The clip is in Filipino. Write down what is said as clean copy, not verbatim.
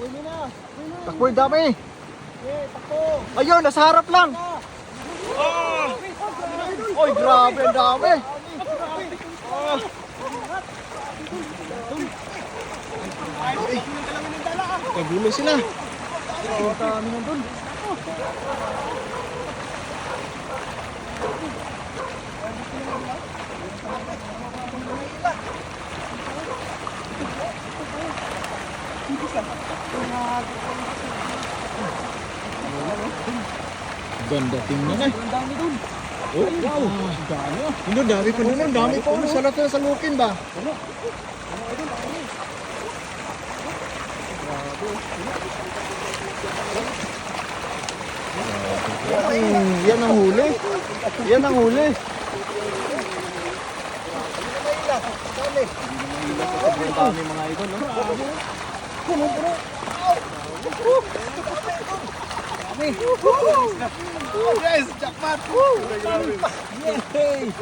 Takbo yung dami. Takbo. Ayun, nasa harap lang. Oy, grabe, ang dami. Kagulo sila. Ang dami nandun. Ganda tingnan eh. Ang dami dun. Oh, wow. Dami ah. Hindi, dami pa dun. Dami pa. Sa lahat na salukin ba? Yan ang huli. Yan ang huli. Ang dami mga idol. Puno-puno. Yes, jackpot! Yay!